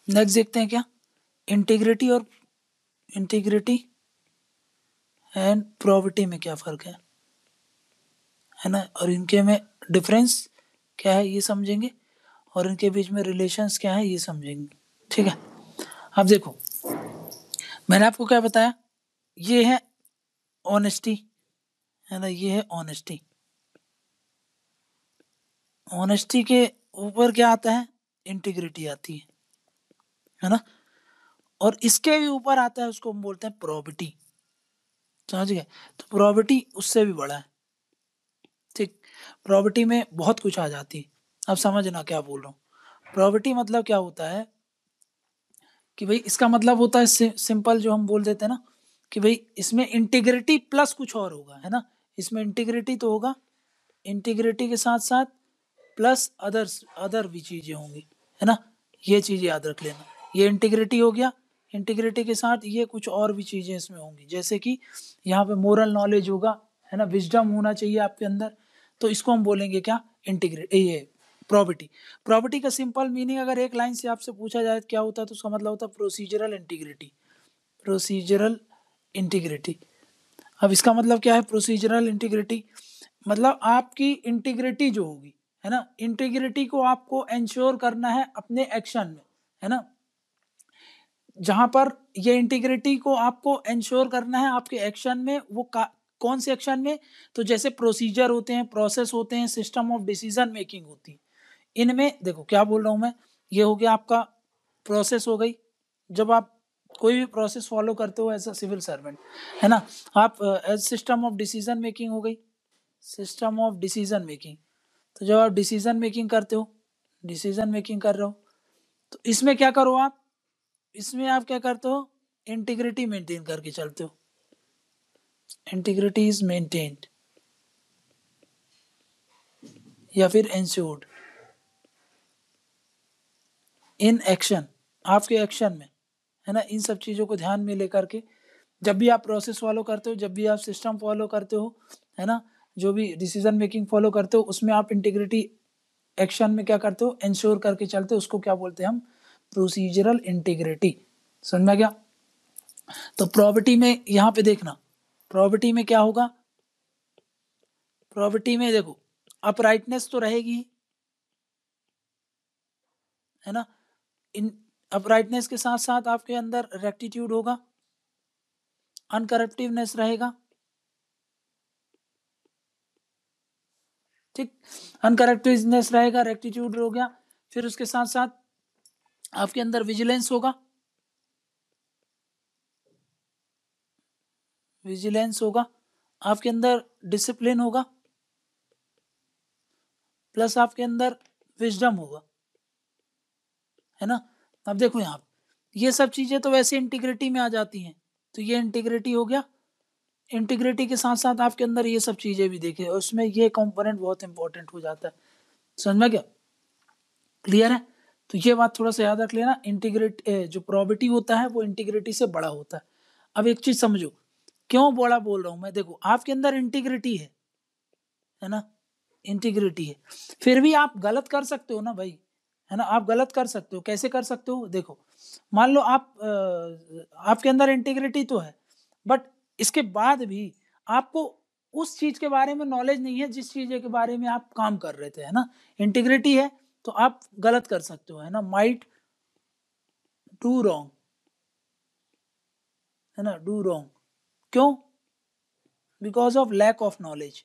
Next देखते हैं क्या, इंटीग्रिटी और इंटीग्रिटी एंड प्रोबेबिलिटी में क्या फ़र्क है ना, और इनके में डिफरेंस क्या है ये समझेंगे, और इनके बीच में रिलेशंस क्या है ये समझेंगे। ठीक है, अब देखो मैंने आपको क्या बताया, ये है ऑनेस्टी, है ना, ये है ऑनेस्टी। ऑनेस्टी के ऊपर क्या आता है, इंटीग्रिटी आती है ना, और इसके भी ऊपर आता है, उसको हम बोलते हैं प्रोबेबिलिटी। समझ गए, तो प्रोबेबिलिटी उससे भी बड़ा है। ठीक, प्रोबेबिलिटी में बहुत कुछ आ जाती है। अब समझना क्या बोल रहा हूँ। प्रोबेबिलिटी मतलब क्या होता है कि भाई इसका मतलब होता है सिंपल जो हम बोल देते हैं ना कि भाई इसमें इंटीग्रिटी प्लस कुछ और होगा, है ना। इसमें इंटीग्रिटी तो होगा, इंटीग्रिटी के साथ साथ प्लस अदर भी चीजें होंगी, है ना। ये चीज याद रख लेना, ये इंटीग्रिटी हो गया, इंटीग्रिटी के साथ ये कुछ और भी चीजें इसमें होंगी, जैसे कि यहाँ पे मोरल नॉलेज होगा, है ना, विजडम होना चाहिए आपके अंदर, तो इसको हम बोलेंगे क्या, इंटीग्रिटी, ये प्रॉपर्टी। प्रॉपर्टी का सिंपल मीनिंग अगर एक लाइन से आपसे पूछा जाए क्या होता है, तो उसका मतलब होता है प्रोसीजरल इंटीग्रिटी। प्रोसीजरल इंटीग्रिटी, अब इसका मतलब क्या है, प्रोसीजरल इंटीग्रिटी मतलब आपकी इंटीग्रिटी जो होगी, है ना, इंटीग्रिटी को आपको एंश्योर करना है अपने एक्शन में, है ना। जहां पर ये इंटीग्रिटी को आपको एंश्योर करना है आपके एक्शन में, वो कौन से एक्शन में, तो जैसे प्रोसीजर होते हैं, प्रोसेस होते हैं, सिस्टम ऑफ डिसीजन मेकिंग होती है, इनमें देखो क्या बोल रहा हूं मैं, ये हो गया आपका प्रोसेस हो गई, जब आप कोई भी प्रोसेस फॉलो करते हो एज अ सिविल सर्वेंट, है ना, आप as system of decision making हो गई, सिस्टम ऑफ डिसीजन मेकिंग, तो जब आप डिसीजन मेकिंग करते हो, डिसीजन मेकिंग कर रहे हो, तो इसमें क्या करो आप, इसमें आप क्या करते हो, इंटीग्रिटी मेंटेन करके चलते हो, इंटीग्रिटी इज मेंटेन्ड या फिर एंश्योर्ड इन एक्शन, आपके एक्शन में, है ना। इन सब चीज़ों को ध्यान में लेकर के जब भी आप प्रोसेस फॉलो करते हो, जब भी आप सिस्टम फॉलो करते हो, है ना, जो भी डिसीजन मेकिंग फॉलो करते हो, उसमें आप इंटीग्रिटी एक्शन में क्या करते हो, इंश्योर करके चलते हो, उसको क्या बोलते हैं हम, प्रोसीजरल इंटीग्रिटी। समझ में गया। तो प्रॉपर्टी में यहाँ पे देखना, प्रॉपर्टी में क्या होगा, प्रॉपर्टी में देखो अपराइटनेस तो रहेगी, है ना, इन अपराइटनेस के साथ साथ आपके अंदर रेक्टिट्यूड होगा, अनकरप्टिवनेस रहेगा, ठीक, अनकरप्टिवनेस रहेगा, रेक्टिट्यूड हो गया, फिर उसके साथ साथ आपके अंदर विजिलेंस होगा, विजिलेंस होगा, आपके अंदर डिसिप्लिन होगा, प्लस आपके अंदर विजडम होगा, है ना। अब देखो यहाँ ये सब चीजें तो वैसे इंटीग्रिटी में आ जाती हैं, तो ये इंटीग्रिटी हो गया, इंटीग्रिटी के साथ साथ आपके अंदर ये सब चीजें भी देखे, उसमें ये कंपोनेंट बहुत इंपॉर्टेंट हो जाता है। समझ में क्या, क्लियर है। तो ये बात थोड़ा सा याद रख लेना, इंटीग्रिटी जो प्रॉपर्टी होता है वो इंटीग्रिटी से बड़ा होता है। अब एक चीज समझो क्यों बड़ा बोल रहा हूं मैं, देखो आपके अंदर इंटीग्रिटी है ना, इंटीग्रिटी है, फिर भी आप गलत कर सकते हो ना भाई, है ना, आप गलत कर सकते हो, कैसे कर सकते हो, देखो मान लो आप आपके अंदर इंटीग्रिटी तो है, बट इसके बाद भी आपको उस चीज के बारे में नॉलेज नहीं है जिस चीज के बारे में आप काम कर रहे थे, है ना। इंटीग्रिटी है तो आप गलत कर सकते हो, है ना, माइट डू रॉन्ग, है ना, डू रॉन्ग, क्यों, because of lack of knowledge,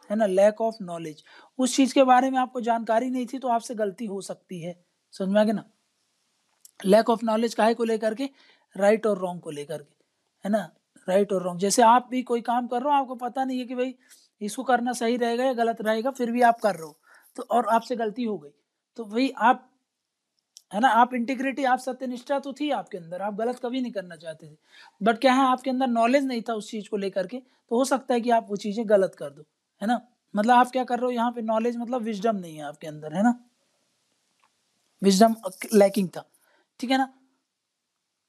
है ना, लैक ऑफ नॉलेज, उस चीज के बारे में आपको जानकारी नहीं थी तो आपसे गलती हो सकती है। समझ में आ गया ना, लैक ऑफ नॉलेज काहे को लेकर के, राइट और रॉन्ग को लेकर के, है ना, राइट और रॉन्ग, जैसे आप भी कोई काम कर रहे हो, आपको पता नहीं है कि भाई इसको करना सही रहेगा या गलत रहेगा, फिर भी आप कर रहे हो, तो और आपसे गलती हो गई, तो भाई आप, है ना, आप इंटीग्रिटी, आप सत्यनिष्ठा तो थी आपके अंदर, आप गलत कभी नहीं करना चाहते थे, बट क्या है आपके अंदर नॉलेज नहीं था उस चीज को लेकर के, तो हो सकता है कि आप वो चीजें गलत कर दो, है ना। मतलब आप क्या कर रहे हो यहाँ पे, नॉलेज मतलब विजडम नहीं है आपके अंदर, है ना, विजडम लैकिंग था, ठीक है ना,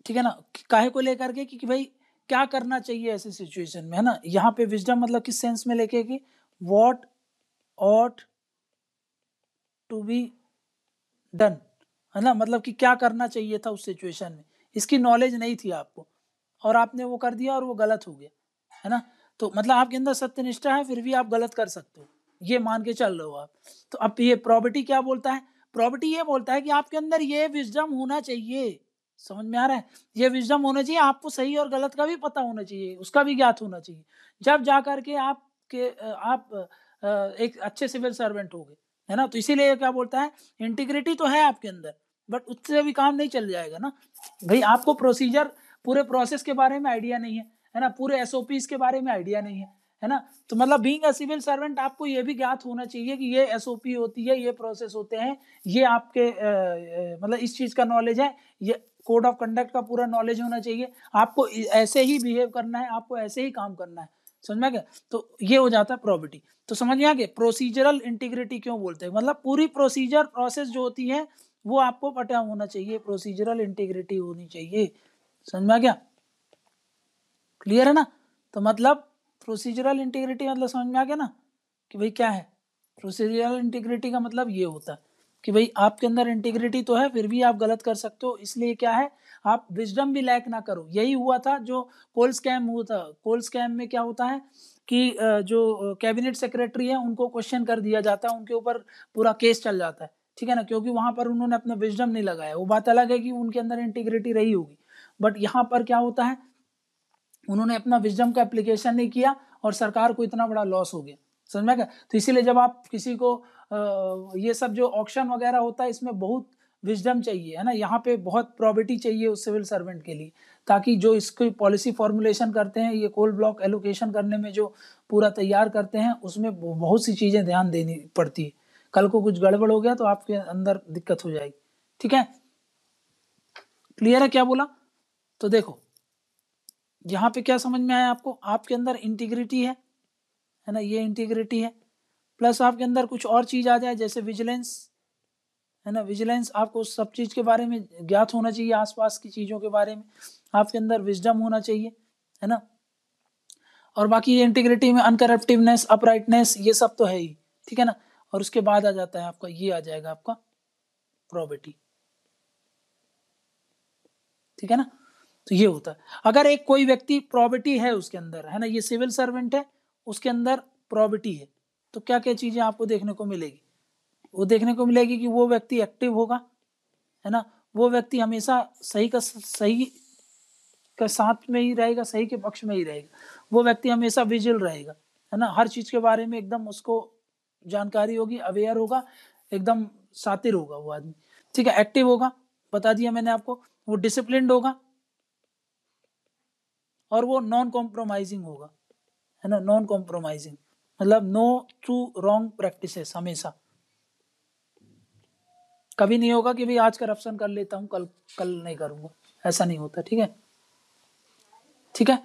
ठीक है ना, काहे को लेकर के कि भाई क्या करना चाहिए ऐसे सिचुएशन में, है ना। यहाँ पे विजडम मतलब किस सेंस में लेके कि what ought to be done, है ना, मतलब कि क्या करना चाहिए था उस सिचुएशन में, इसकी नॉलेज नहीं थी आपको और आपने वो कर दिया और वो गलत हो गया, है ना। तो मतलब आपके अंदर सत्यनिष्ठा है फिर भी आप गलत कर सकते हो, ये मान के चल रहे हो आप। तो अब ये प्रॉपर्टी क्या बोलता है, प्रॉपर्टी ये बोलता है कि आपके अंदर ये विजडम होना चाहिए, समझ में आ रहा है, ये विजडम होना चाहिए, आपको सही और गलत का भी पता होना चाहिए, उसका भी ज्ञात होना चाहिए, जब जा करके आप एक अच्छे सिविल सर्वेंट हो गए, है ना। तो इसीलिए क्या बोलता है, इंटीग्रिटी तो है आपके अंदर बट उससे भी काम नहीं चल जाएगा ना भाई, आपको प्रोसीजर पूरे प्रोसेस के बारे में आइडिया नहीं है ना, पूरे एसओपीज के बारे में आइडिया नहीं है ना। तो मतलब बीइंग अ सिविल सर्वेंट आपको ये भी ज्ञात होना चाहिए कि ये एसओपी होती है, ये प्रोसेस होते हैं, ये आपके मतलब इस चीज का नॉलेज है, ये कोड ऑफ कंडक्ट का पूरा नॉलेज होना चाहिए, आपको ऐसे ही बिहेव करना है, आपको ऐसे ही काम करना है, समझ में गया। तो ये हो जाता है प्रॉपर्टी। तो समझ में आ गया प्रोसीजरल इंटीग्रिटी क्यों बोलते हैं, मतलब पूरी प्रोसीजर प्रोसेस जो होती है वो आपको पता होना चाहिए, प्रोसीजरल इंटीग्रिटी होनी चाहिए, समझ में आ गया, क्लियर है ना। तो मतलब प्रोसीजरल इंटीग्रिटी मतलब समझ में आ गया ना कि भाई क्या है, प्रोसीजरल इंटीग्रिटी का मतलब ये होता है कि भाई आपके अंदर इंटीग्रिटी तो है फिर भी आप गलत कर सकते हो, इसलिए क्या है, आप विजडम भी लैक ना करो। यही हुआ था जो कोल स्कैम हुआ था, कोल स्कैम में क्या होता है कि जो कैबिनेट सेक्रेटरी है उनको क्वेश्चन कर दिया जाता है, उनके ऊपर पूरा केस चल जाता है, ठीक है ना, क्योंकि वहां पर उन्होंने अपना विजडम नहीं लगाया। वो बात अलग है कि उनके अंदर इंटीग्रिटी रही होगी, बट यहाँ पर क्या होता है, उन्होंने अपना विजडम का एप्लीकेशन नहीं किया और सरकार को इतना बड़ा लॉस हो गया, समझ में गया। तो इसीलिए जब आप किसी को ये सब जो ऑक्शन वगैरह होता है इसमें बहुत विजडम चाहिए, है ना, यहाँ पे बहुत प्रॉबिलिटी चाहिए उस सिविल सर्वेंट के लिए, ताकि जो इसकी पॉलिसी फॉर्मुलेशन करते हैं, ये कोल ब्लॉक एलोकेशन करने में जो पूरा तैयार करते हैं, उसमें बहुत सी चीजें ध्यान देनी पड़ती है। कल को कुछ गड़बड़ हो गया तो आपके अंदर दिक्कत हो जाएगी, ठीक है, क्लियर है क्या बोला। तो देखो यहाँ पे क्या समझ में आया आपको, आपके अंदर इंटीग्रिटी है ना, ये इंटीग्रिटी है, प्लस आपके अंदर कुछ और चीज आ जाए जैसे विजिलेंस, है ना, विजिलेंस, आपको सब चीज के बारे में ज्ञात होना चाहिए, आसपास की चीजों के बारे में आपके अंदर विजडम होना चाहिए, है ना। और बाकी ये इंटीग्रिटी में अनकरप्टिवनेस, अपराइटनेस, ये सब तो है ही, ठीक है ना। और उसके बाद आ जाता है आपका, ये आ जाएगा आपका प्रोबिटी, ठीक है ना। तो ये होता है, अगर एक कोई व्यक्ति प्रॉबिटी है उसके अंदर, है ना, ये सिविल सर्वेंट है, उसके अंदर प्रॉबिटी है, तो क्या क्या चीजें आपको देखने को मिलेगी, वो देखने को मिलेगी कि वो व्यक्ति एक्टिव होगा, है ना, वो व्यक्ति हमेशा सही का साथ में ही रहेगा, सही के पक्ष में ही रहेगा, वो व्यक्ति हमेशा विजिल रहेगा, है ना, हर चीज के बारे में एकदम उसको जानकारी होगी, अवेयर होगा, एकदम शातिर होगा वो आदमी, ठीक है, एक्टिव होगा, बता दिया मैंने आपको, वो डिसिप्लिन्ड होगा और वो नॉन कॉम्प्रोमाइजिंग होगा, है ना, नॉन कॉम्प्रोमाइजिंग मतलब नो टू रॉन्ग प्रैक्टिसेस, हमेशा कभी नहीं होगा कि भाई आज करप्शन कर लेता हूं, कल कल नहीं करूंगा, ऐसा नहीं होता, ठीक है, ठीक है,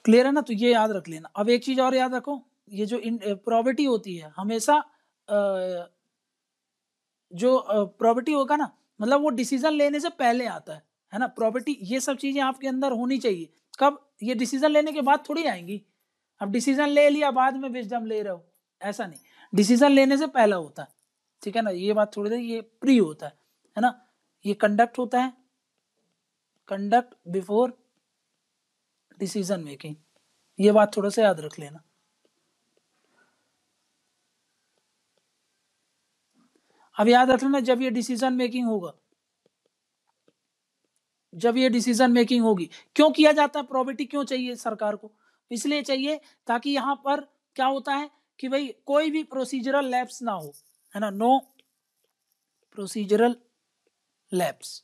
क्लियर है ना। तो ये याद रख लेना। अब एक चीज और याद रखो, ये जो प्रॉपर्टी होती है हमेशा जो प्रॉपर्टी होगा ना, मतलब वो डिसीजन लेने से पहले आता है ना, प्रॉपर्टी, ये सब चीजें आपके अंदर होनी चाहिए, कब, ये डिसीजन लेने के बाद थोड़ी आएंगी, अब डिसीजन ले लिया बाद में विजडम ले रहे हो, ऐसा नहीं, डिसीजन लेने से पहला होता है, ठीक है ना, ये बात थोड़ी देर, ये प्री होता है ना, ये कंडक्ट होता है, कंडक्ट बिफोर डिसीजन मेकिंग, ये बात थोड़ा सा याद रख लेना। अब याद रख लेना, जब ये डिसीजन मेकिंग होगा, जब ये डिसीजन मेकिंग होगी, क्यों किया जाता है, प्रॉपर्टी क्यों चाहिए सरकार को, इसलिए चाहिए ताकि यहाँ पर क्या होता है कि भाई कोई भी प्रोसीजरल लैप्स ना हो, है ना, नो प्रोसीजरल लैप्स,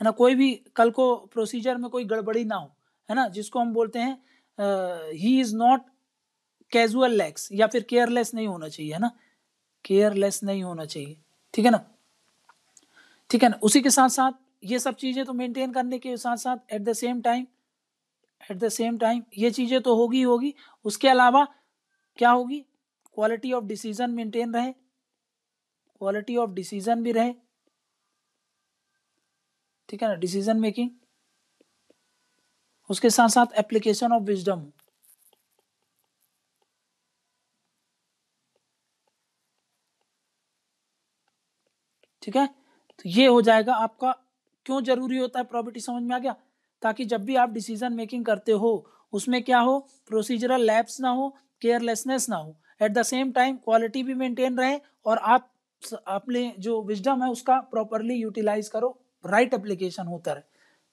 है ना, कोई भी कल को प्रोसीजर में कोई गड़बड़ी ना हो, है ना, जिसको हम बोलते हैं he is not casual lakhs, या फिर केयरलेस नहीं होना चाहिए, है ना, केयरलेस नहीं होना चाहिए, ठीक है ना, ठीक है ना। उसी के साथ साथ ये सब चीजें तो मेंटेन करने के साथ साथ एट द सेम टाइम ये चीजें तो होगी होगी, उसके अलावा क्या होगी, क्वालिटी ऑफ डिसीजन मेंटेन रहे, क्वालिटी ऑफ डिसीजन भी रहे, ठीक है ना, डिसीजन मेकिंग, उसके साथ साथ एप्लीकेशन ऑफ विजडम, ठीक है। तो ये हो जाएगा आपका। क्यों जरूरी होता है प्रॉपर्टी, समझ में आ गया? ताकि जब भी आप डिसीजन मेकिंग करते हो उसमें क्या हो, प्रोसीजरल लैप्स ना हो, केयरलेसनेस ना हो, at the same time quality भी मेंटेन रहे, और आप अपने जो विजडम है उसका प्रॉपरली यूटिलाइज करो, राइट एप्लीकेशन होता रहे।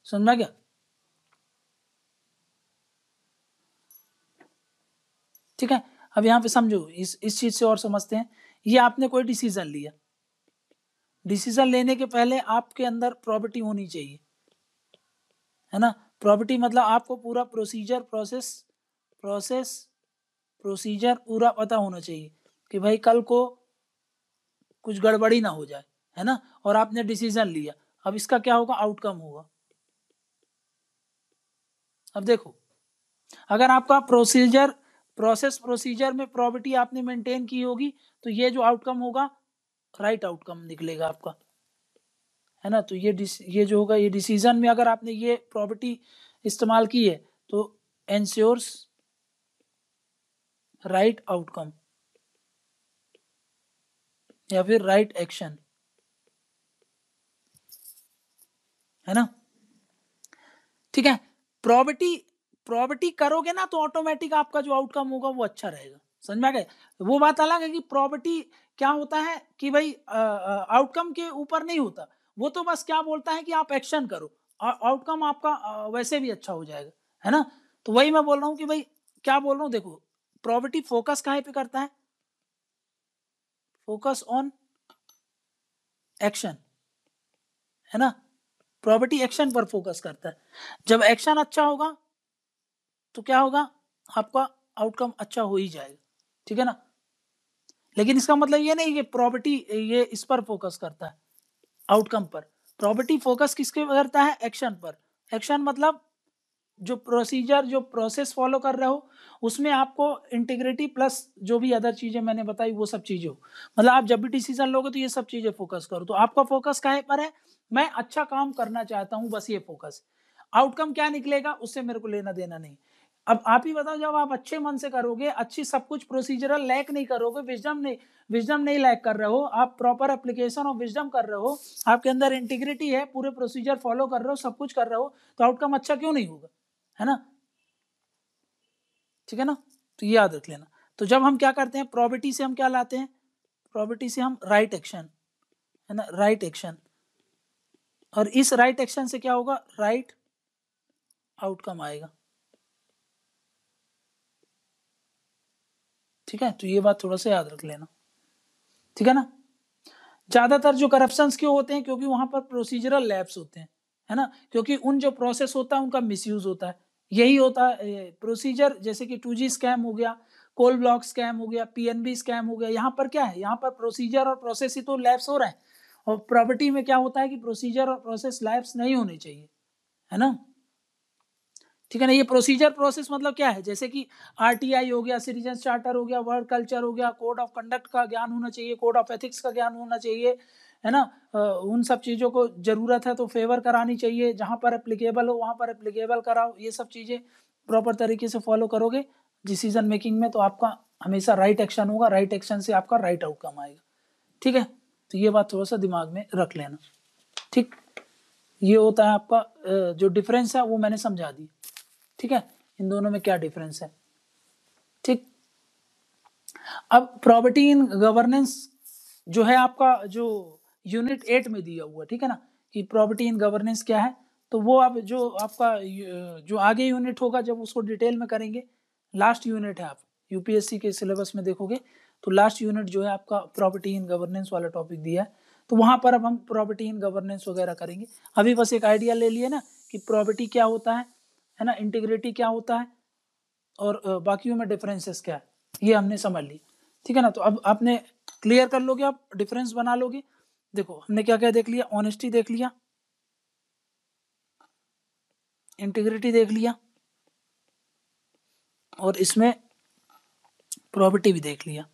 समझ में आ गया? ठीक है, अब यहाँ पे समझो, इस चीज से और समझते हैं। ये आपने कोई डिसीजन लिया, डिसीजन लेने के पहले आपके अंदर प्रॉपर्टी होनी चाहिए, है ना? प्रॉपर्टी मतलब आपको पूरा प्रोसीजर पूरा पता होना चाहिए कि भाई कल को कुछ गड़बड़ी ना हो जाए, है ना? और आपने डिसीजन लिया, अब इसका क्या होगा, आउटकम होगा। अब देखो, अगर आपका प्रोसीजर में प्रॉपर्टी आपने मेंटेन की होगी तो ये जो आउटकम होगा राइट आउटकम निकलेगा आपका, है ना? तो ये जो होगा, ये डिसीजन में अगर आपने ये प्रॉपर्टी इस्तेमाल की है तो एंश्योर्स राइट आउटकम या फिर राइट एक्शन, है ना? ठीक है, प्रॉपर्टी करोगे ना तो ऑटोमेटिक आपका जो आउटकम होगा वो अच्छा रहेगा। समझ में आ गए? वो बात अलग है कि प्रॉपर्टी क्या होता है कि भाई आउटकम के ऊपर नहीं होता, वो तो बस क्या बोलता है कि आप एक्शन करो, आउटकम आपका वैसे भी अच्छा हो जाएगा, है ना? तो वही मैं बोल रहा हूँ कि भाई क्या बोल रहा हूँ, देखो प्रॉपर्टी फोकस काहे पे करता है, फोकस ऑन एक्शन, है ना? प्रॉपर्टी एक्शन पर फोकस करता है। जब एक्शन अच्छा होगा तो क्या होगा, आपका आउटकम अच्छा हो ही जाएगा, ठीक है ना? लेकिन इसका मतलब ये नहीं कि प्रॉपर्टी ये इस पर फोकस करता है, आउटकम पर। प्रॉपर्टी फोकस किसके पर करता है, एक्शन पर। एक्शन मतलब जो प्रोसीजर, जो प्रोसेस फॉलो कर रहे हो उसमें आपको इंटीग्रिटी प्लस जो भी अदर चीजें मैंने बताई वो सब चीजें हो, मतलब आप जब भी डिसीजन लोगे तो ये सब चीजें फोकस करो। तो आपका फोकस काहे पर है, मैं अच्छा काम करना चाहता हूं, बस ये फोकस। आउटकम क्या निकलेगा उससे मेरे को लेना देना नहीं। अब आप ही बताओ, जब आप अच्छे मन से करोगे, अच्छी सब कुछ प्रोसीजरल लैक नहीं करोगे, विजडम नहीं लैक कर रहे हो, आप प्रॉपर एप्लीकेशन ऑफ विजडम कर रहे हो, आपके अंदर इंटीग्रिटी है, पूरे प्रोसीजर फॉलो कर रहे हो, सब कुछ कर रहे हो, तो आउटकम अच्छा क्यों नहीं होगा, है ना? ठीक है ना? तो ये याद रख लेना। तो जब हम क्या करते हैं, प्रॉपर्टी से हम क्या लाते हैं, प्रॉपर्टी से हम राइट एक्शन, है ना, राइट एक्शन, और इस राइट एक्शन से क्या होगा, राइट आउटकम आएगा। ठीक है, तो ये बात थोड़ा सा याद रख लेना, ठीक है ना? ज्यादातर जो करप्शंस क्यों होते हैं, क्योंकि वहां पर प्रोसीजरल लैप्स होते हैं, है ना? क्योंकि उन जो प्रोसेस होता है उनका मिसयूज होता है, यही होता है प्रोसीजर। जैसे कि 2G स्कैम हो गया, कोल ब्लॉक स्कैम हो गया, PNB स्कैम हो गया, यहाँ पर क्या है, यहाँ पर प्रोसीजर और प्रोसेस ही तो लैप्स हो रहे हैं। और प्रॉपर्टी में क्या होता है कि प्रोसीजर और प्रोसेस लैप्स नहीं होने चाहिए, है ना? ठीक है ना? ये प्रोसीजर प्रोसेस मतलब क्या है, जैसे कि RTI हो गया, सिटीजन चार्टर हो गया, वर्क कल्चर हो गया, कोड ऑफ कंडक्ट का ज्ञान होना चाहिए, कोड ऑफ एथिक्स का ज्ञान होना चाहिए, है ना? उन सब चीज़ों को जरूरत है तो फेवर करानी चाहिए, जहाँ पर एप्लीकेबल हो वहाँ पर एप्लीकेबल कराओ, ये सब चीज़ें प्रॉपर तरीके से फॉलो करोगे डिसीजन मेकिंग में, तो आपका हमेशा राइट एक्शन होगा, राइट एक्शन से आपका राइट आउटकम आएगा। ठीक है, तो ये बात थोड़ा सा दिमाग में रख लेना। ठीक, ये होता है आपका जो डिफरेंस है वो मैंने समझा दी। ठीक है, इन दोनों में क्या डिफरेंस है। ठीक, अब प्रॉपर्टी इन गवर्नेंस जो है आपका, जो यूनिट 8 में दिया हुआ, ठीक है ना, कि प्रॉपर्टी इन गवर्नेंस क्या है, तो वो अब जो आपका जो आगे यूनिट होगा जब उसको डिटेल में करेंगे, लास्ट यूनिट है, आप यूपीएससी के सिलेबस में देखोगे तो लास्ट यूनिट जो है आपका प्रॉपर्टी इन गवर्नेंस वाला टॉपिक दिया है, तो वहां पर अब हम प्रॉपर्टी इन गवर्नेंस वगैरह करेंगे। अभी बस एक आइडिया ले लिए ना कि प्रॉपर्टी क्या होता है ना, इंटीग्रिटी क्या होता है, और बाकियों में डिफरेंसेस क्या है, ये हमने समझ ली। ठीक है ना, तो अब आपने क्लियर कर लोगे, आप डिफरेंस बना लोगे। देखो हमने क्या क्या देख लिया, ऑनेस्टी देख लिया, इंटीग्रिटी देख लिया, और इसमें प्रॉपर्टी भी देख लिया,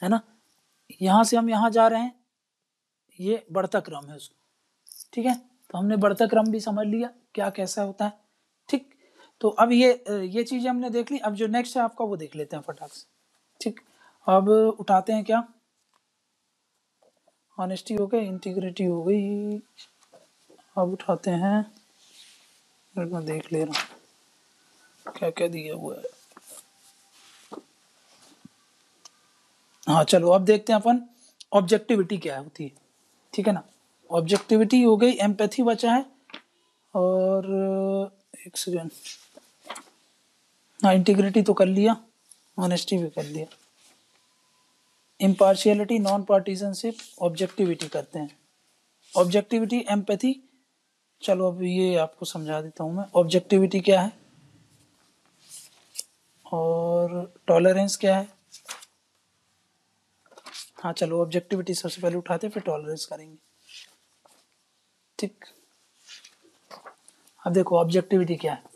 है ना? यहां से हम यहां जा रहे हैं, ये बढ़ता क्रम है उसको। ठीक है, तो हमने बढ़ता क्रम भी समझ लिया क्या कैसा होता है। ठीक, तो अब ये चीजें हमने देख ली। अब जो नेक्स्ट है आपका वो देख लेते हैं फटाक से। ठीक, अब उठाते हैं क्या, ऑनेस्टी हो गई, इंटीग्रिटी हो गई। अब उठाते हैं, मैं देख ले रहा हूँ क्या क्या दिया हुआ है। हाँ चलो अब देखते हैं अपन ऑब्जेक्टिविटी क्या होती है, ठीक है ना। ऑब्जेक्टिविटी हो गई, एम्पैथी बचा है, और एक सेकेंड, हाँ इंटीग्रिटी तो कर लिया, ऑनेस्टी भी कर लिया। इम्पार्शियलिटी, नॉन पार्टीजनशिप, ऑब्जेक्टिविटी करते हैं। ऑब्जेक्टिविटी, एम्पैथी, चलो अब ये आपको समझा देता हूँ मैं। ऑब्जेक्टिविटी क्या है और टॉलरेंस क्या है। हाँ चलो ऑब्जेक्टिविटी सबसे पहले उठाते फिर टॉलरेंस करेंगे, ठीक। अब देखो ऑब्जेक्टिविटी क्या है।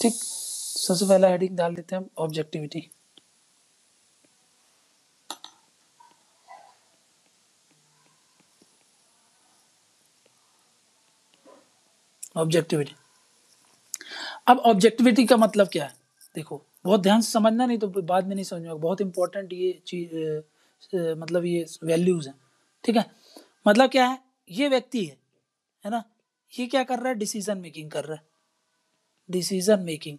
ठीक, सबसे पहला हेडिंग डाल देते हैं ऑब्जेक्टिविटी। ऑब्जेक्टिविटी, अब ऑब्जेक्टिविटी का मतलब क्या है, देखो बहुत ध्यान से समझना, नहीं तो बाद में नहीं समझ में, बहुत इंपॉर्टेंट ये चीज, मतलब ये वैल्यूज हैं, ठीक है। मतलब क्या है, ये व्यक्ति है ना, ये क्या कर रहा है, डिसीजन मेकिंग कर रहा है। डिसीजन मेकिंग,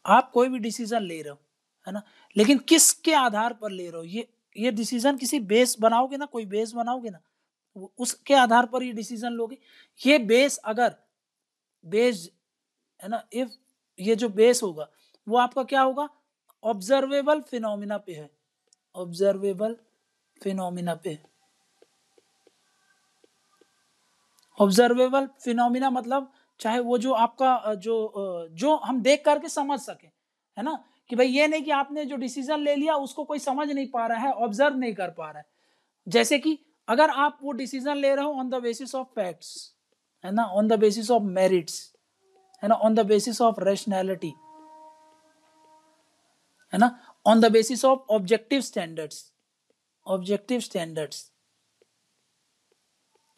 आप कोई भी डिसीजन ले रहे हो, है ना, लेकिन किसके आधार पर ले रहे हो, ये डिसीजन किसी बेस बनाओगे ना, कोई बेस बनाओगे ना, उसके आधार पर ये डिसीजन लोगे। ये बेस अगर बेस्ड है ना, इफ ये जो बेस होगा वो आपका क्या होगा, ऑब्जर्वेबल फिनोमिना पे है। ऑब्जर्वेबल फिनोमिना पे, ऑब्जर्वेबल फिनोमिना मतलब चाहे वो जो आपका जो हम देख करके समझ सके, है ना, कि भाई ये नहीं कि आपने जो डिसीजन ले लिया उसको कोई समझ नहीं पा रहा है, ऑब्जर्व नहीं कर पा रहा है। जैसे कि अगर आप वो डिसीजन ले रहे हो on the basis of facts, है ना, on the basis of merits, है ना, on the basis of rationality, है ना, on the basis of objective standards, objective standards,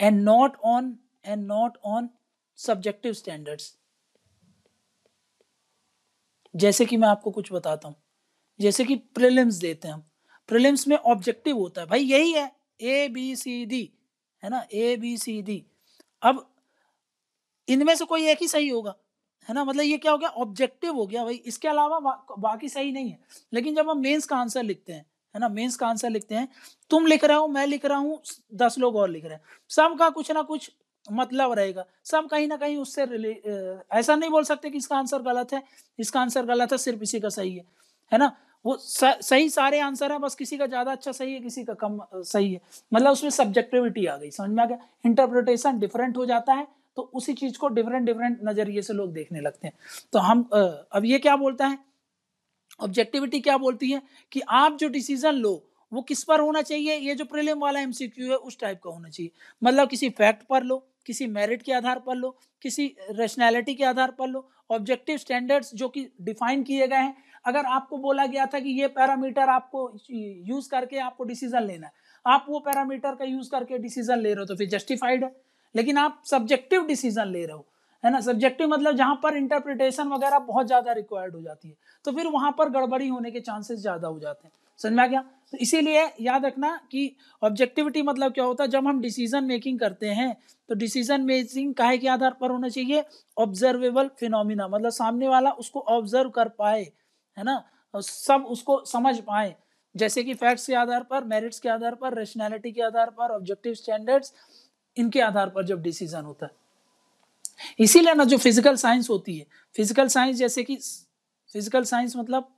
and not on subjective standards. जैसे कि मैं आपको कुछ बताता हूं, जैसे कि प्रीलिम्स देते हैं हम, प्रीलिम्स में ऑब्जेक्टिव होता है भाई यही है, ए बी सी डी, है ना, ए बी सी डी। अब इनमें से कोई एक ही सही होगा, है ना, मतलब ये क्या हो गया, ऑब्जेक्टिव हो गया भाई, इसके अलावा बाकी सही नहीं है। लेकिन जब हम मेंस का आंसर लिखते हैं, है ना, मेंस का आंसर लिखते हैं, तुम लिख रहे हो, मैं लिख रहा हूँ, 10 लोग और लिख रहे हैं, सबका कुछ ना कुछ मतलब रहेगा, सब कहीं ना कहीं उससे ऐसा नहीं बोल सकते कि इसका आंसर गलत है, इसका आंसर गलत है, सिर्फ इसी का सही है ना। वो सही सारे आंसर है, बस किसी का ज्यादा अच्छा सही है, किसी का कम सही है, मतलब उसमें सब्जेक्टिविटी आ गई, समझ में आ गया, इंटरप्रिटेशन डिफरेंट हो जाता है, तो उसी चीज को डिफरेंट डिफरेंट नजरिए से लोग देखने लगते हैं। तो हम अब ये क्या बोलता है, ऑब्जेक्टिविटी क्या बोलती है कि आप जो डिसीजन लो वो किस पर होना चाहिए, ये जो प्रीलिम वाला एमसीक्यू है उस टाइप का होना चाहिए, मतलब किसी फैक्ट पर लो, किसी मेरिट के आधार पर लो, किसी रैशनैलिटी के आधार पर लो, ऑब्जेक्टिव स्टैंडर्ड्स जो कि डिफाइन किए गए हैं। अगर आपको बोला गया था कि ये पैरामीटर आपको यूज करके आपको डिसीजन लेना है, आप वो पैरामीटर का यूज करके डिसीजन ले रहे हो तो फिर जस्टिफाइड है। लेकिन आप सब्जेक्टिव डिसीजन ले रहे हो, है ना, सब्जेक्टिव मतलब जहां पर इंटरप्रिटेशन वगैरह बहुत ज्यादा रिक्वायर्ड हो जाती है, तो फिर वहां पर गड़बड़ी होने के चांसेस ज्यादा हो जाते हैं, समझ में आ गया। तो इसीलिए याद रखना कि ऑब्जेक्टिविटी मतलब क्या होता है, जब हम डिसीजन मेकिंग करते हैं तो डिसीजन मेकिंग काहे के आधार पर होना चाहिए, ऑब्जर्वेबल फिनोमिना, मतलब सामने वाला उसको ऑब्जर्व कर पाए, है ना, और सब उसको समझ पाए, जैसे कि फैक्ट्स के आधार पर, मेरिट्स के आधार पर, रैशनैलिटी के आधार पर, ऑब्जेक्टिव स्टैंडर्ड्स, इनके आधार पर जब डिसीजन होता है। इसीलिए ना जो फिजिकल साइंस होती है, फिजिकल साइंस जैसे कि फिजिकल साइंस मतलब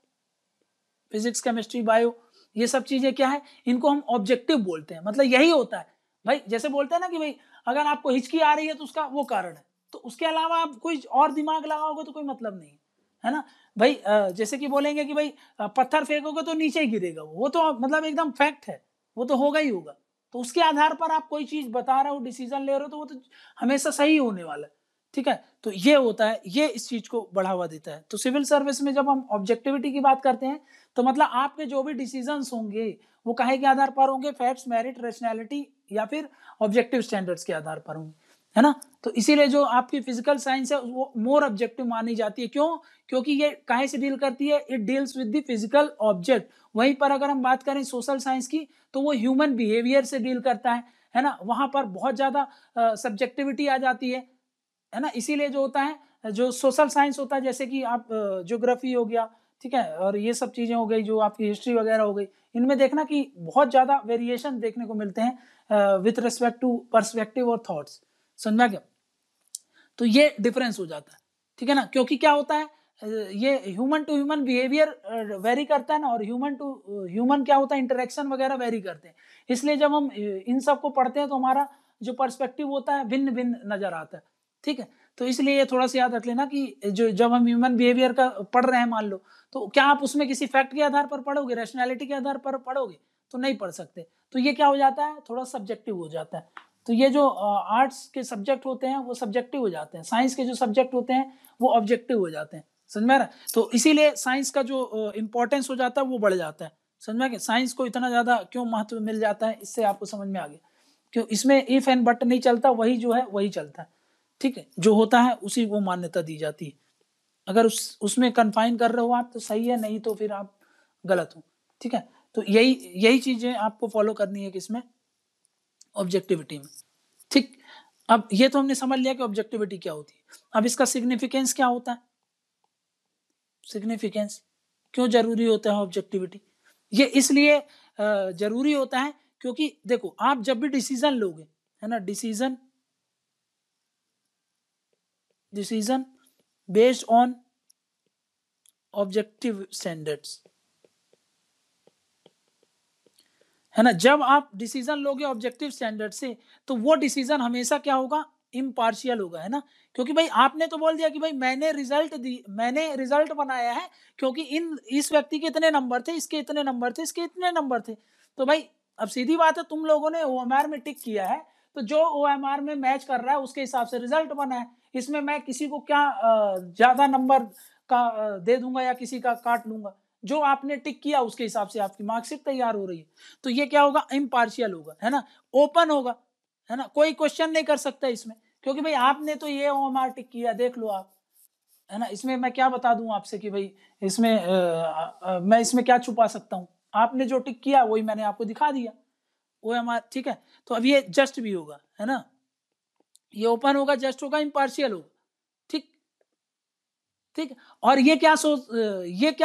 फिजिक्स, केमिस्ट्री, बायो, ये सब चीजें क्या है, इनको हम ऑब्जेक्टिव बोलते हैं, मतलब यही होता है भाई, जैसे बोलते हैं ना कि भाई अगर आपको हिचकी आ रही है तो उसका वो कारण है, तो उसके अलावा आप कोई और दिमाग लगाओगे तो कोई मतलब नहीं है ना भाई। जैसे कि बोलेंगे कि भाई पत्थर फेंकोगे तो नीचे ही गिरेगा, वो तो मतलब एकदम फैक्ट है, वो तो होगा ही होगा, तो उसके आधार पर आप कोई चीज बता रहे हो, डिसीजन ले रहे हो, तो वो तो हमेशा सही होने वाला है, ठीक है। तो ये होता है, ये इस चीज को बढ़ावा देता है। तो सिविल सर्विस में जब हम ऑब्जेक्टिविटी की बात करते हैं तो मतलब आपके जो भी डिसीजंस होंगे वो काहे के आधार पर होंगे, फैक्ट्स, मेरिट, रैशनैलिटी या फिर ऑब्जेक्टिव स्टैंडर्ड्स के आधार पर होंगे, है ना। तो इसीलिए जो आपकी फिजिकल साइंस है वो मोर ऑब्जेक्टिव मानी जाती है। क्यों? क्योंकि ये काहे से डील करती है? It deals with the physical object. वहीं पर अगर हम बात करें सोशल साइंस की तो वो ह्यूमन बिहेवियर से डील करता है ना। वहां पर बहुत ज्यादा सब्जेक्टिविटी आ जाती है ना। इसीलिए जो होता है, जो सोशल साइंस होता है, जैसे कि आप ज्योग्राफी हो गया, ठीक है, और ये सब चीजें हो गई, जो आपकी हिस्ट्री वगैरह हो गई, इनमें देखना कि बहुत ज्यादा वेरिएशन देखने को मिलते हैं विथ रिस्पेक्ट टू पर्सपेक्टिव और थॉट्स। समझा क्या? तो ये डिफरेंस हो जाता है, ठीक है ना। क्योंकि क्या होता है, ये human to human behaviour vary करता है ना, और ह्यूमन टू ह्यूमन क्या होता है, इंटरेक्शन वगैरह वेरी करते हैं। इसलिए जब हम इन सब को पढ़ते हैं तो हमारा जो पर्सपेक्टिव होता है भिन्न भिन्न नजर आता है, ठीक है। तो इसलिए ये थोड़ा सा याद रख लेना कि जो जब हम ह्यूमन बिहेवियर का पढ़ रहे हैं मान लो, तो क्या आप उसमें किसी फैक्ट के आधार पर पढ़ोगे, रैशनैलिटी के आधार पर पढ़ोगे? तो नहीं पढ़ सकते। तो ये क्या हो जाता है, थोड़ा सब्जेक्टिव हो जाता है। तो ये जो आर्ट्स के सब्जेक्ट होते हैं वो सब्जेक्टिव हो जाते हैं, साइंस के जो सब्जेक्ट होते हैं वो ऑब्जेक्टिव हो जाते हैं। समझ में आ रहा है? तो इसीलिए साइंस का जो इंपॉर्टेंस हो जाता है वो बढ़ जाता है। समझ में आ गया? साइंस को इतना ज्यादा क्यों महत्व मिल जाता है, इससे आपको समझ में आ गया। क्यों? इसमें इफ एंड बट नहीं चलता, वही जो है वही चलता है, ठीक है। जो होता है उसी को मान्यता दी जाती है। अगर उसमें कन्फाइन कर रहे हो आप तो सही है, नहीं तो फिर आप गलत हो, ठीक है। तो यही यही चीजें आपको फॉलो करनी है किसमें, ऑब्जेक्टिविटी में, ठीक। अब ये तो हमने समझ लिया कि ऑब्जेक्टिविटी क्या होती है। अब इसका सिग्निफिकेंस क्या होता है, सिग्निफिकेंस क्यों जरूरी होता है ऑब्जेक्टिविटी? ये इसलिए जरूरी होता है क्योंकि देखो, आप जब भी डिसीजन लोगे, है ना, decision based on objective standards, है ना। जब आप डिसीजन लोगे ऑब्जेक्टिव स्टैंडर्ड से तो वो डिसीजन हमेशा क्या होगा, इम्पार्शियल होगा, है ना। क्योंकि भाई आपने तो बोल दिया कि भाई मैंने रिजल्ट बनाया है क्योंकि इस व्यक्ति के इतने नंबर थे, इसके इतने नंबर थे, इसके इतने नंबर थे। तो भाई अब सीधी बात है, तुम लोगों ने ओएमआर में टिक किया है, तो जो ओएमआर में मैच कर रहा है उसके हिसाब से रिजल्ट बना है। इसमें मैं किसी को क्या ज्यादा नंबर का दे दूंगा या किसी का काट लूंगा। जो आपने टिक किया उसके हिसाब से आपकी मार्कशीट तैयार हो रही है। तो ये क्या होगा, इम्पार्शियल होगा, है ना, ओपन होगा, है ना। कोई क्वेश्चन नहीं कर सकता इसमें, क्योंकि भाई आपने तो ये ओएमआर टिक किया, देख लो आप, है ना। इसमें मैं क्या बता दूं आपसे कि भाई इसमें मैं इसमें क्या छुपा सकता हूं। आपने जो टिक किया वही मैंने आपको दिखा दिया ओएमआर, ठीक है। तो अब ये जस्ट भी होगा, है ना, ये ओपन होगा, जस्ट होगा, इम्पार्शियल होगा, ठीक ठीक। और ये क्या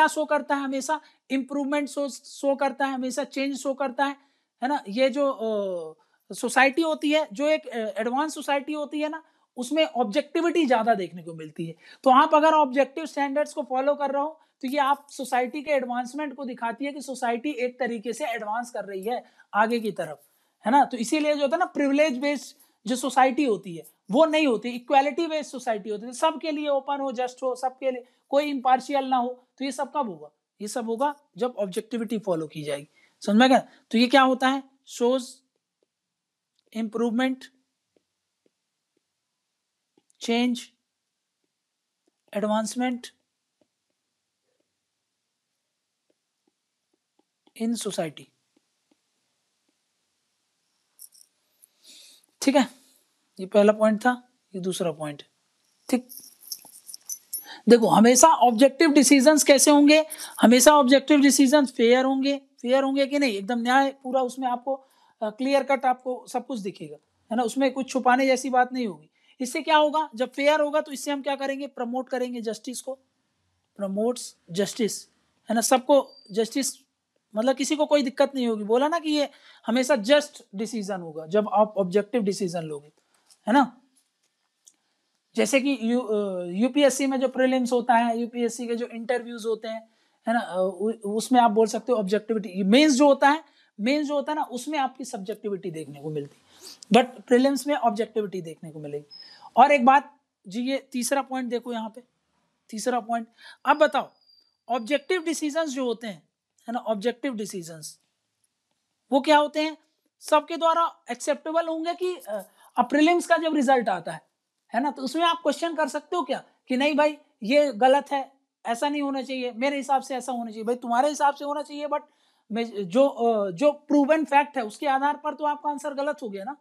शो करता है हमेशा, इंप्रूवमेंट शो करता है हमेशा, चेंज शो करता है ना। ये जो सोसाइटी होती है, जो एक एडवांस सोसाइटी होती है ना, उसमें ऑब्जेक्टिविटी ज्यादा देखने को मिलती है। तो आप अगर ऑब्जेक्टिव स्टैंडर्ड्स को फॉलो कर रहे हो तो ये आप सोसाइटी के एडवांसमेंट को दिखाती है कि सोसाइटी एक तरीके से एडवांस कर रही है आगे की तरफ, है ना। तो इसीलिए जो होता है ना, प्रिविलेज बेस्ड जो सोसाइटी होती है वो नहीं होती, इक्वालिटी बेस्ड सोसाइटी होती है, सबके लिए ओपन हो, जस्ट हो, सबके लिए, कोई इंपार्शियल ना हो। तो ये सब कब होगा, ये सब होगा जब ऑब्जेक्टिविटी फॉलो की जाएगी। समझ में गया? तो ये क्या होता है, shows improvement, change, advancement in society, ठीक है। ये पहला पॉइंट था, ये दूसरा पॉइंट, ठीक। देखो हमेशा ऑब्जेक्टिव डिसीजंस कैसे होंगे, हमेशा ऑब्जेक्टिव डिसीजंस फेयर होंगे, फेयर होंगे कि नहीं, एकदम न्याय पूरा, उसमें आपको क्लियर कट आपको सब कुछ दिखेगा, है ना, उसमें कुछ छुपाने जैसी बात नहीं होगी। इससे क्या होगा, जब फेयर होगा तो इससे हम क्या करेंगे, प्रमोट करेंगे जस्टिस को, प्रमोट्स जस्टिस, है ना, सबको जस्टिस, मतलब किसी को कोई दिक्कत नहीं होगी। बोला ना कि ये हमेशा जस्ट डिसीजन होगा जब आप ऑब्जेक्टिव डिसीजन लोगे, है ना। जैसे कि यूपीएससी में जो प्रीलिम्स होता है, यूपीएससी के जो इंटरव्यूज होते हैं, है ना, उसमें आप बोल सकते हो ऑब्जेक्टिविटी। मेंस जो होता है, मेंस जो होता है ना, उसमें आपकी सब्जेक्टिविटी देखने को मिलती है, बट प्रीलिम्स में ऑब्जेक्टिविटी देखने को मिलेगी। और एक बात जी, ये तीसरा पॉइंट देखो यहाँ पे, तीसरा पॉइंट। अब बताओ, ऑब्जेक्टिव डिसीजंस जो होते हैं, है ना, ऑब्जेक्टिव डिसीजंस वो क्या होते हैं, सबके द्वारा एक्सेप्टेबल होंगे कि प्रीलिम्स का जब रिजल्ट आता है ना, तो उसमें आप क्वेश्चन कर सकते हो क्या कि नहीं भाई ये गलत है, ऐसा नहीं होना चाहिए, मेरे हिसाब से ऐसा होना चाहिए। भाई तुम्हारे हिसाब से होना चाहिए, बट जो प्रूवन फैक्ट है उसके आधार पर तो आपका आंसर गलत हो गया ना।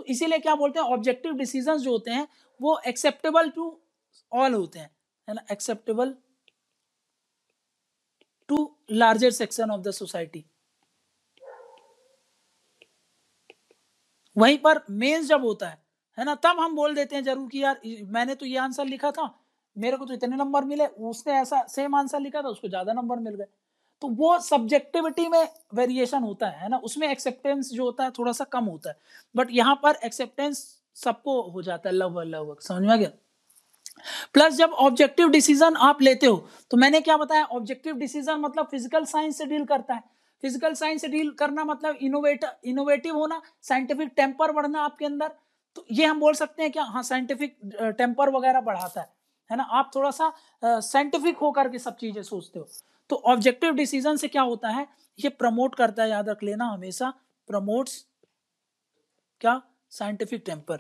तो इसीलिए क्या बोलते हैं, ऑब्जेक्टिव डिसीजन जो होते हैं वो एक्सेप्टेबल टू ऑल होते हैं, है ना, acceptable to larger section of the society. वहीं पर मेंस जब होता है ना, तब हम बोल देते हैं जरूर कि यार मैंने तो ये आंसर लिखा था, मेरे को तो इतने नंबर मिले, उसने ऐसा सेम आंसर लिखा था, उसको ज्यादा नंबर मिल गए। तो वो सब्जेक्टिविटी में वेरिएशन होता है ना, उसमें एक्सेप्टेंस जो होता है थोड़ा सा कम होता है, बट यहाँ पर एक्सेप्टेंस सबको हो जाता है लगभग, समझ में आ गया। प्लस जब ऑब्जेक्टिव डिसीजन आप लेते हो, तो मैंने क्या बताया, ऑब्जेक्टिव डिसीजन मतलब फिजिकल साइंस से डील करता है। फिजिकल साइंस से डील करना मतलब इनोवेटिव होना, साइंटिफिक टेम्पर बढ़ना आपके अंदर। तो ये हम बोल सकते हैं क्या, हाँ साइंटिफिक टेम्पर वगैरह बढ़ाता है ना, आप थोड़ा सा साइंटिफिक होकर के सब चीजें सोचते हो। तो ऑब्जेक्टिव डिसीजन से क्या होता है, ये प्रमोट करता है, याद रख लेना हमेशा, प्रमोट्स क्या, साइंटिफिक टेम्पर।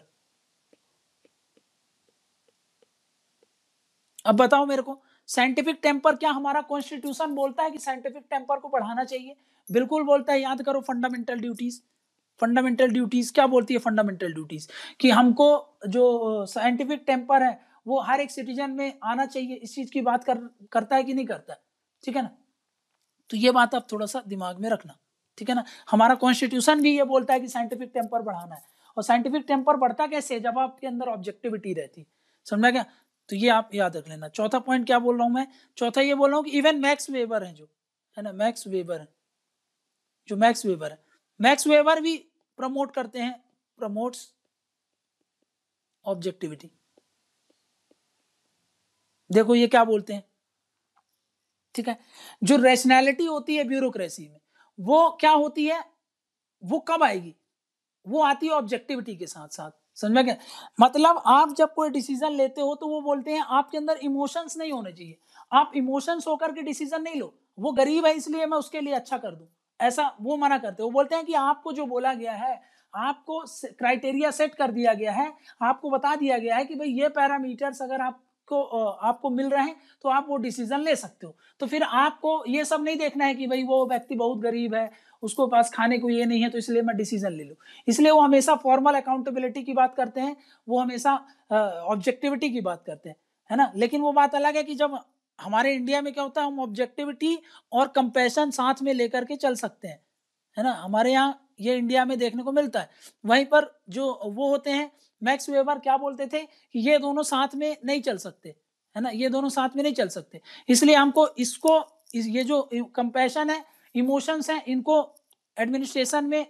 अब बताओ मेरे को, साइंटिफिक टेम्पर क्या हमारा कॉन्स्टिट्यूशन बोलता है कि साइंटिफिक टेम्पर को बढ़ाना चाहिए? बिल्कुल बोलता है, याद करो फंडामेंटल ड्यूटीज। फंडामेंटल ड्यूटीज क्या बोलती है, फंडामेंटल ड्यूटीज कि हमको जो साइंटिफिक टेम्पर है वो हर एक सिटीजन में आना चाहिए, इस चीज की बात करता है कि नहीं करता है, ठीक है ना। तो ये बात आप थोड़ा सा दिमाग में रखना, ठीक है ना। हमारा कॉन्स्टिट्यूशन भी ये बोलता है कि साइंटिफिक टेम्पर बढ़ाना है, और साइंटिफिक टेम्पर बढ़ता कैसे, जब आपके अंदर ऑब्जेक्टिविटी रहती, समझ में क्या। तो ये आप याद रख लेना। चौथा पॉइंट क्या बोल रहा हूं मैं, चौथा ये बोल रहा हूं कि इवन मैक्स वेबर है जो, है ना, मैक्स वेबर है, जो मैक्स वेबर है, मैक्स वेबर भी प्रमोट करते हैं, प्रमोट्स ऑब्जेक्टिविटी। देखो ये क्या बोलते हैं, ठीक है। जो रैशनैलिटी होती है ब्यूरोक्रेसी में, वो क्या होती है, वो कब आएगी, वो आती है ऑब्जेक्टिविटी के साथ साथ, समझ में क्या। मतलब आप जब कोई डिसीजन लेते हो तो वो बोलते हैं आपके अंदर इमोशंस नहीं होने चाहिए, आप इमोशंस होकर के डिसीजन नहीं लो, वो गरीब है इसलिए मैं उसके लिए अच्छा कर दूं, ऐसा वो मना करते हैं। वो बोलते हैं कि आपको जो बोला गया है, आपको क्राइटेरिया सेट कर दिया गया है, आपको बता दिया गया है कि भाई ये पैरामीटर्स अगर आपको मिल रहे हैं तो आप वो डिसीजन ले सकते हो। तो फिर आपको ये सब नहीं देखना है कि भाई वो व्यक्ति बहुत गरीब है, उसको पास खाने को ये नहीं है, तो इसलिए मैं डिसीजन ले लूं। इसलिए वो हमेशा फॉर्मल अकाउंटेबिलिटी की बात करते हैं, वो हमेशा ऑब्जेक्टिविटी की बात करते हैं, है ना। लेकिन वो बात अलग है कि जब हमारे इंडिया में क्या होता है, हम ऑब्जेक्टिविटी और कंपैशन साथ में लेकर के चल सकते हैं, है ना, हमारे यहाँ ये इंडिया में देखने को मिलता है। वहीं पर जो वो होते हैं, मैक्स वेबर क्या बोलते थे कि ये दोनों साथ में नहीं चल सकते, है ना, ये दोनों साथ में नहीं चल सकते, इसलिए हमको इसको ये जो कंपैशन है, इमोशंस हैं, इनको एडमिनिस्ट्रेशन में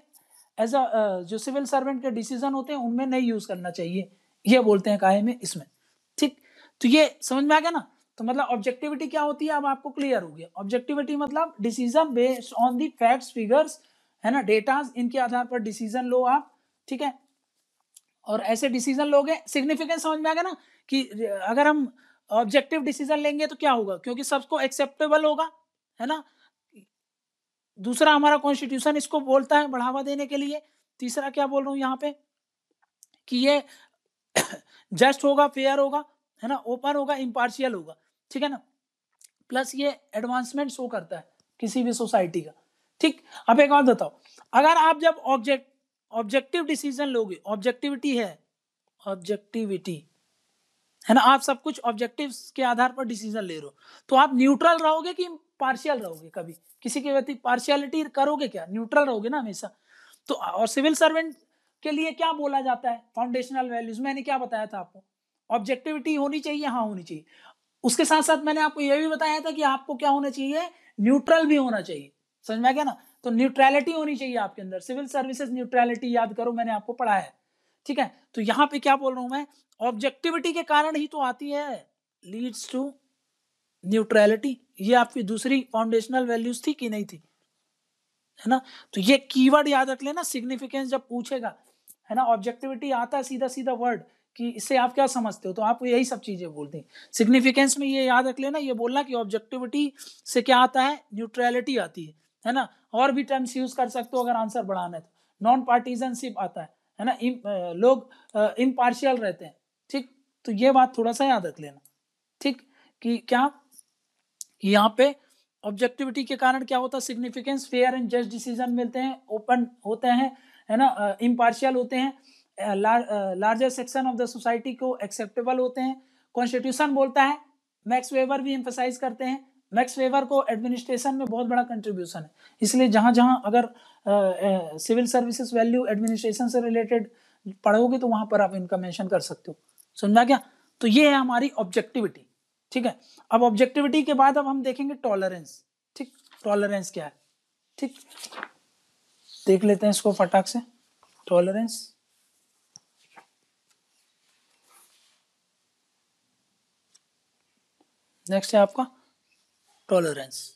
एज अ जो सिविल सर्वेंट के डिसीजन होते हैं उनमें नहीं यूज करना चाहिए, ये बोलते हैं काहे में, इसमें, ठीक। तो ये समझ में आ गया ना। तो मतलब ऑब्जेक्टिविटी क्या होती है, अब आपको क्लियर हो गया। ऑब्जेक्टिविटी मतलब decision based on the facts, figures, है ना, डेटा, इनके आधार पर डिसीजन लो आप, ठीक है। और ऐसे डिसीजन लोगे, सिग्निफिकेंस समझ में आ गया ना, कि अगर हम ऑब्जेक्टिव डिसीजन लेंगे तो क्या होगा, क्योंकि सबको एक्सेप्टेबल होगा, है ना। दूसरा हमारा कॉन्स्टिट्यूशन इसको बोलता है बढ़ावा देने के लिए। तीसरा क्या बोल रहा हूं यहाँ पे, कि ये जस्ट होगा, फेयर होगा, है ना, ओपन होगा, इम्पार्शियल होगा, ठीक है ना। प्लस ये एडवांसमेंट शो करता है किसी भी सोसाइटी का, ठीक। अब एक बात बताओ, अगर आप जब ऑब्जेक्टिव डिसीजन लोगे, ऑब्जेक्टिविटी है, ऑब्जेक्टिविटी, है ना, आप सब कुछ ऑब्जेक्टिव्स के आधार पर डिसीजन ले रहे हो, तो आप न्यूट्रल रहोगे कि पार्शियल रहोगे, कभी किसी के प्रति पार्शियलिटी करोगे क्या, न्यूट्रल रहोगे ना हमेशा। तो और सिविल सर्वेंट के लिए क्या बोला जाता है, फाउंडेशनल वैल्यूज, मैंने क्या बताया था आपको, ऑब्जेक्टिविटी होनी चाहिए, हाँ होनी चाहिए। उसके साथ साथ मैंने आपको यह भी बताया था कि आपको क्या होना चाहिए, न्यूट्रल भी होना चाहिए, समझ में आ गया ना। तो न्यूट्रलिटी होनी चाहिए आपके अंदर, सिविल सर्विसेज न्यूट्रलिटी याद करो, मैंने आपको पढ़ाया है, ठीक है। तो यहाँ पे क्या बोल रहा हूं मैं, ऑब्जेक्टिविटी के कारण ही तो आती है, लीड्स टू न्यूट्रलिटी। ये आपकी दूसरी फाउंडेशनल वैल्यूज थी कि नहीं थी, है ना। तो ये कीवर्ड याद रख लेना, सिग्निफिकेंस जब पूछेगा, है ना, ऑब्जेक्टिविटी आता है सीधा सीधा वर्ड कि इससे आप क्या समझते हो, तो आप यही सब चीजें बोलते हैं। सिग्निफिकेंस में ये याद रख लेना, ये बोलना कि ऑब्जेक्टिविटी से क्या आता है, न्यूट्रलिटी आती है ना। और भी टर्म्स यूज कर सकते हो अगर आंसर बढ़ाना है तो, नॉन पार्टीजनशिप आता है ना, लोग इम्पार्शियल रहते हैं, ठीक। तो ये बात थोड़ा सा याद रख लेना, ठीक, कि क्या यहाँ पे ऑब्जेक्टिविटी के कारण क्या होता है, significance, fair and just decision मिलते हैं, ओपन होते हैं, है ना, इम्पार्शियल होते हैं, larger section of the society को एक्सेप्टेबल होते हैं। कॉन्स्टिट्यूशन बोलता है, मैक्स वेबर भी एम्फसाइज करते हैं, मैक्स वेबर को एडमिनिस्ट्रेशन में बहुत बड़ा कंट्रीब्यूशन है, इसलिए जहाँ जहाँ अगर सिविल सर्विसेज वैल्यू एडमिनिस्ट्रेशन से रिलेटेड पढ़ोगे तो वहाँ पर आप इनका मेंशन कर सकते हो। समझा क्या? तो ये है हमारी ऑब्जेक्टिविटी। ठीक है, अब ऑब्जेक्टिविटी के बाद अब हम देखेंगे टॉलरेंस। ठीक, टॉलरेंस क्या है? ठीक, देख लेते हैं इसको फटाक से। टॉलरेंस, नेक्स्ट है आपका टॉलरेंस।